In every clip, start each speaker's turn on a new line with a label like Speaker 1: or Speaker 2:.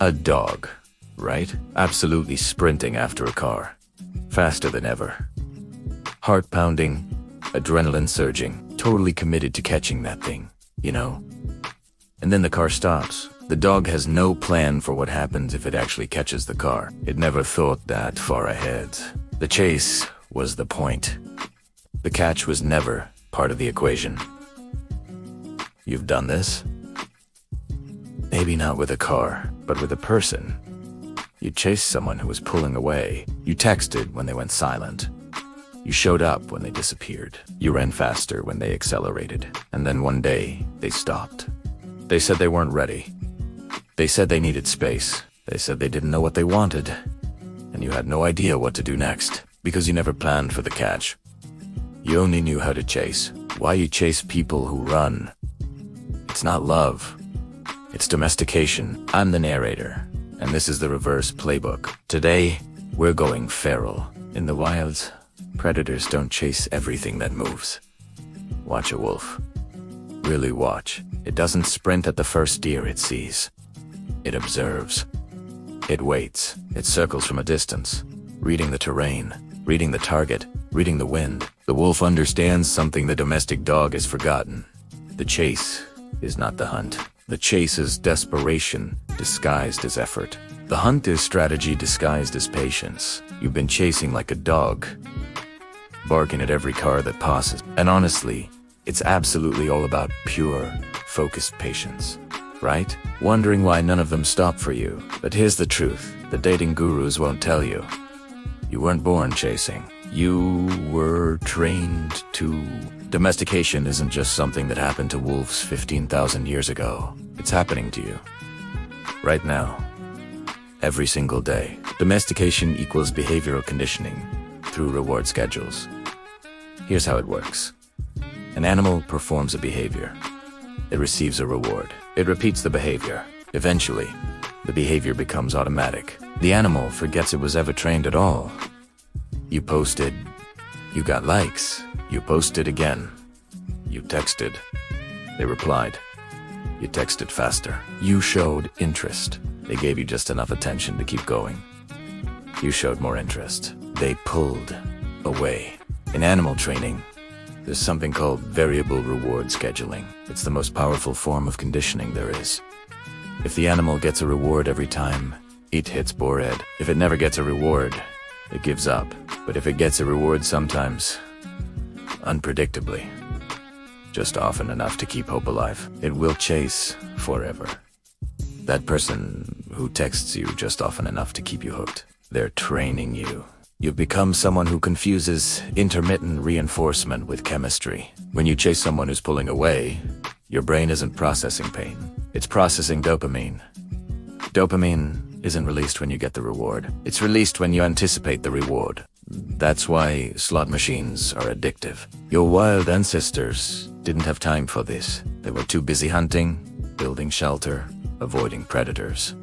Speaker 1: A dog, right? Absolutely sprinting after a car. Faster than ever. Heart pounding, adrenaline surging, totally committed to catching that thing, you know? And then the car stops. The dog has no plan for what happens if it actually catches the car. It never thought that far ahead. The chase was the point. The catch was never part of the equation. You've done this? Maybe not with a car, but with a person. You chased someone who was pulling away. You texted when they went silent. You showed up when they disappeared. You ran faster when they accelerated. And then one day, they stopped. They said they weren't ready. They said they needed space. They said they didn't know what they wanted. And you had no idea what to do next, because you never planned for the catch. You only knew how to chase. Why you chase people who run? It's not love. It's domestication. I'm the narrator, and this is the Reverse Playbook. Today, we're going feral. In the wilds, predators don't chase everything that moves. Watch a wolf. Really watch. It doesn't sprint at the first deer it sees. It observes. It waits. It circles from a distance, reading the terrain, reading the target, reading the wind. The wolf understands something the domestic dog has forgotten. The chase is not the hunt. The chase is desperation disguised as effort. The hunt is strategy disguised as patience. You've been chasing like a dog, barking at every car that passes. And honestly, it's absolutely all about pure, focused patience, right? Wondering why none of them stop for you. But here's the truth. The dating gurus won't tell you. You weren't born chasing. You were trained to. Domestication isn't just something that happened to wolves 15,000 years ago. It's happening to you. Right now. Every single day. Domestication equals behavioral conditioning through reward schedules. Here's how it works. An animal performs a behavior. It receives a reward. It repeats the behavior. Eventually, the behavior becomes automatic. The animal forgets it was ever trained at all. You posted. You got likes. You posted again. You texted. They replied. You texted faster. You showed interest. They gave you just enough attention to keep going. You showed more interest. They pulled away. In animal training, there's something called variable reward scheduling. It's the most powerful form of conditioning there is. If the animal gets a reward every time, it hits bored. If it never gets a reward, it gives up. But if it gets a reward sometimes, unpredictably, just often enough to keep hope alive, it will chase forever. That person who texts you just often enough to keep you hooked, they're training you. You've become someone who confuses intermittent reinforcement with chemistry. When you chase someone who's pulling away, your brain isn't processing pain. It's processing dopamine. Dopamine isn't released when you get the reward. It's released when you anticipate the reward. That's why slot machines are addictive. Your wild ancestors didn't have time for this. They were too busy hunting, building shelter, avoiding predators.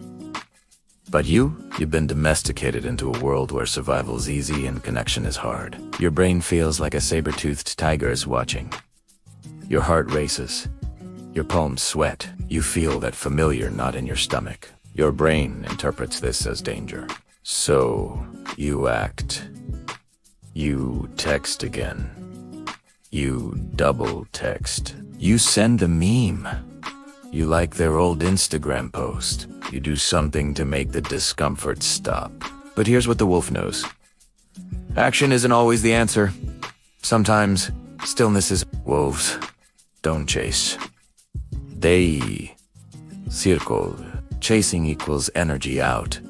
Speaker 1: But you've been domesticated into a world where survival's easy and connection is hard. Your brain feels like a saber-toothed tiger is watching. Your heart races. Your palms sweat. You feel that familiar knot in your stomach. Your brain interprets this as danger. So, you act. You text again. You double text. You send a meme. You like their old Instagram post. You do something to make the discomfort stop. But here's what the wolf knows. Action isn't always the answer. Sometimes, stillness is. Wolves don't chase. They circle. Chasing equals energy out.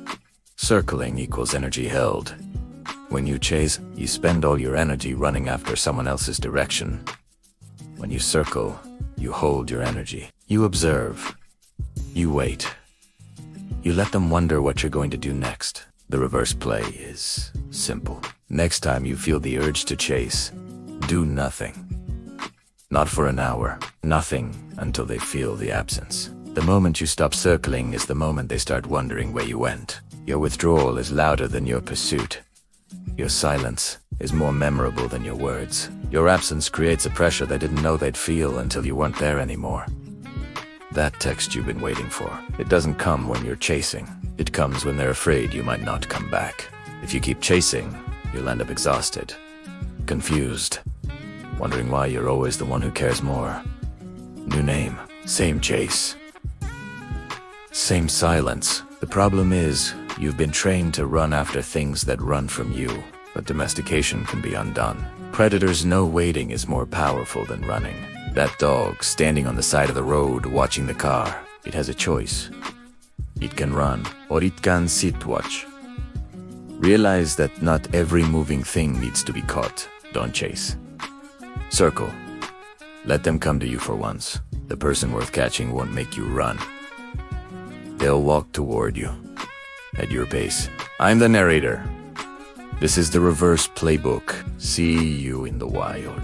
Speaker 1: Circling equals energy held. When you chase, you spend all your energy running after someone else's direction. When you circle, you hold your energy. You observe. You wait. You let them wonder what you're going to do next. The reverse play is simple. Next time you feel the urge to chase, do nothing. Not for an hour. Nothing until they feel the absence. The moment you stop circling is the moment they start wondering where you went. Your withdrawal is louder than your pursuit. Your silence is more memorable than your words. Your absence creates a pressure they didn't know they'd feel until you weren't there anymore. That text you've been waiting for. It doesn't come when you're chasing. It comes when they're afraid you might not come back. If you keep chasing, you'll end up exhausted, confused, wondering why you're always the one who cares more. New name, same chase, same silence. The problem is, you've been trained to run after things that run from you, but domestication can be undone. Predators know waiting is more powerful than running. That dog standing on the side of the road watching the car, it has a choice. It can run, or it can sit watch. Realize that not every moving thing needs to be caught. Don't chase. Circle. Let them come to you for once. The person worth catching won't make you run. They'll walk toward you, at your pace. I'm the narrator. This is the Reverse Playbook. See you in the wild.